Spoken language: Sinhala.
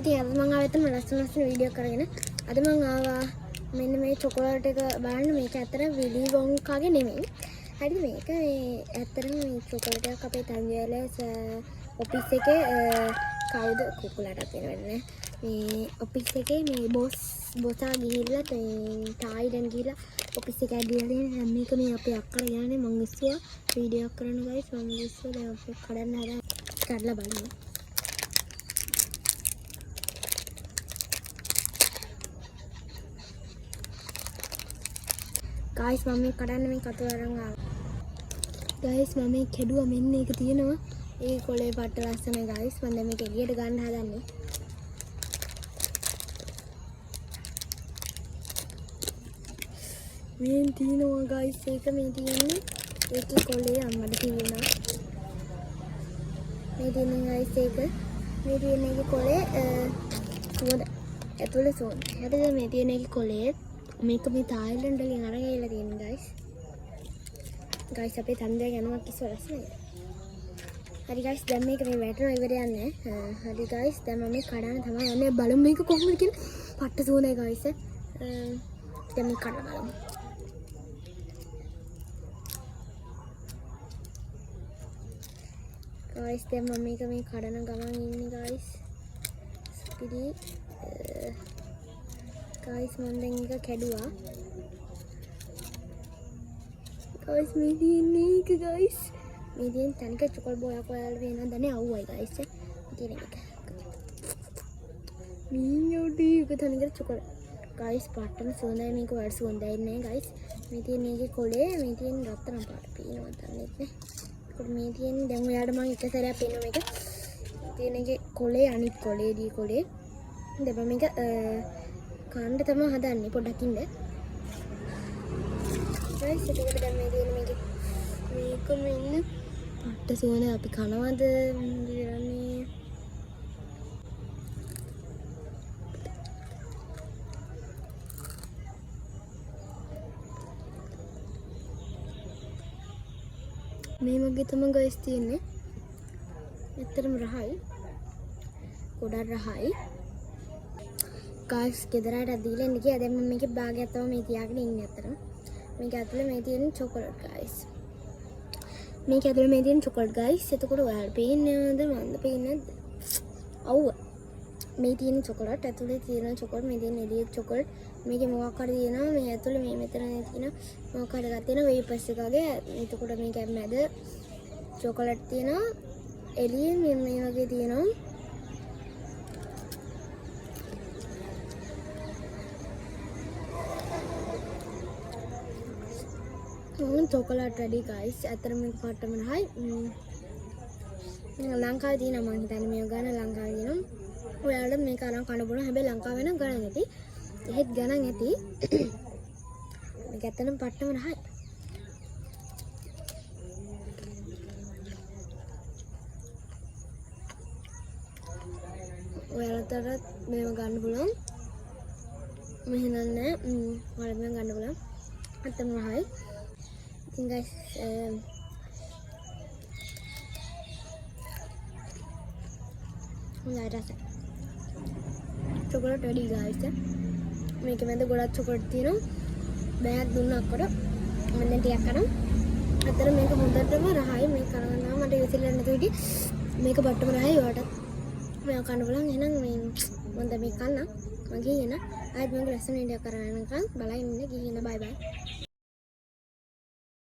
ඉතින් අද මම ආවෙත් ලස්සන වීඩියෝ කරගෙන අද මම ආවා මෙන්න මේ චොකලට් එක බලන්න මේක ඇත්තට විලි වොන්කාගේ නෙමෙයි. හරිද මේක මේ ඇත්තටම මේ චොකලට් එකක් අපේ තංජාලේ ඔෆිස් එකේ කවුද කුකුලටත් වෙනවනේ. මේ ඔෆිස් එකේ මේ බොසා ගිහිල්ලා තායිලන්ත ගිහිල්ලා ඔෆිස් එක ඇදලා තියෙන මේක මේ අපේ අක්කලා යන්නේ මම ඉස්සුවා වීඩියෝ කරන්න ගයිස් මම ඉස්සුවා දැන් අපි කඩන්න හදා කඩලා බලන්න. गाइस मम्मी कड़ाने में कतो अरंग गाइस मम्मी खेडुआ මෙන්න එක තියෙනවා ඒ කොලේ පට්ට ලස්සන गाइस මම දැන් මේක එළියට ගන්න හදන්නේ මේ තියෙනවා गाइस ඒක මේ තියෙන්නේ ඒකේ කොලේ අම්මට තියෙනවා මේ තියෙන गाइस ඒක මේ තියෙන එකේ කොලේ සුවඳ ඇතුලේ සුවඳ හරිද මේ තියෙන එකේ කොලේ මේක මේ තායිලන්ත වලින් අරගෙන ගිහලා තියෙන ගයිස් අපේ තන්දේ යනවා කිසි රසයි හරි ගයිස් දැන් මේක මේ වැටෙනවා ඉවර යන්නේ හරි ගයිස් දැන් මම මේ කඩන තමයි යන්නේ බලමු මේක කොහොමද කියලා පට්ට සෝනේ ගයිස් දැන් මේ කඩ බලමු ගයිස් දැන් මම මේක මේ කඩන ගමන් ඉන්නේ ගයිස් ස්පීඩි गाइस मैं देंगे खेडुआ गाइस मेरी एक गाइस मेरी तन के चुकल बोया को यार भी ना दने आऊ है गाइस तेरे के मीयोटी के तन के चुकल गाइस पाटन सोना है मेरे को वर्ड्स होंदा है नहीं गाइस मेरी ने के कोले मेरी ने रत्न पाट पीन होता है ने और मेरी ने देंगे यार मैं एक सारे पीनो में के तेने के कोले अनित कोले दी कोले देबा में के කාණ්ඩ තමයි හදන්නේ පොඩ්ඩක් ඉන්න. ගයිස් ඒකට දැන් මේ තියෙන මේක මෙන්න පට්ට සෝන අපි කනවද කියන්නේ. මේ වගේ තමයි ගයිස් තියෙන්නේ. ඇත්තටම රහයි. ගොඩක් රහයි. गाइस केदराට දීලා ඉන්න කිය දැන් මම මේකේ භාගයක් තමයි මේ තියාගෙන ඉන්නේ අතන මේක ඇතුලේ මේ තියෙන චොකලට් गाइस මේක ඇතුලේ මේ තියෙන චොකලට් गाइस එතකොට ඔයාලට පේන්නේ නැද්ද මන්ද පේන්නේ නැද්ද අවුව මේ තියෙන චොකලට් ඇතුලේ තියෙන චොකලට් මේ තියෙන එළියේ චොකලට් මේකේ මොකක් හරි තියෙනවා මේ ඇතුලේ මේ මෙතන තියෙන මොකක් හරි එකක් තියෙනවා වේපර්ස් එකගේ එතකොට මේක මැද චොකලට් තියෙනවා එළියේ මේ වගේ තියෙනවා චොකලට් වැඩි गाइस අතර මේක පාටම නහයි ලංකාවේ තියෙන මම හිතන්නේ මේක ගන්න ලංකාවේ තියෙනවා ඔයාලට මේක අරන් කන්න පුළුවන් හැබැයි ලංකාවේ නම් ගණන් ඇති එහෙත් ගණන් ඇති මේක ඇත්තටම පාටම නහයි ඔයාලට මේක ගන්න පුළුවන් මෙහෙම නෑ ඔයාලට මේක ගන්න පුළුවන් ඇත්තටම නහයි guys rasa chocolate ready guys මේක මැද ගොඩක් chocolate තියෙනවා බෑග් දුන්නා අක්කට මම දැන් ටිකක් කරන් අතර මේක හොඳටම රහයි මේක කරන් ගන්න මට ඉවසිල්ල නැතුව හිටි මේක බට්ටම රහයි ඔයාලට මේක කන්න බලන්න එහෙනම් මේ මම දැන් මේක කන්න මම ගිහින් ආයෙත් මම ලස්සන වීඩියෝ කරන්න බලන්න ඉන්න ගිහින් බයි බයි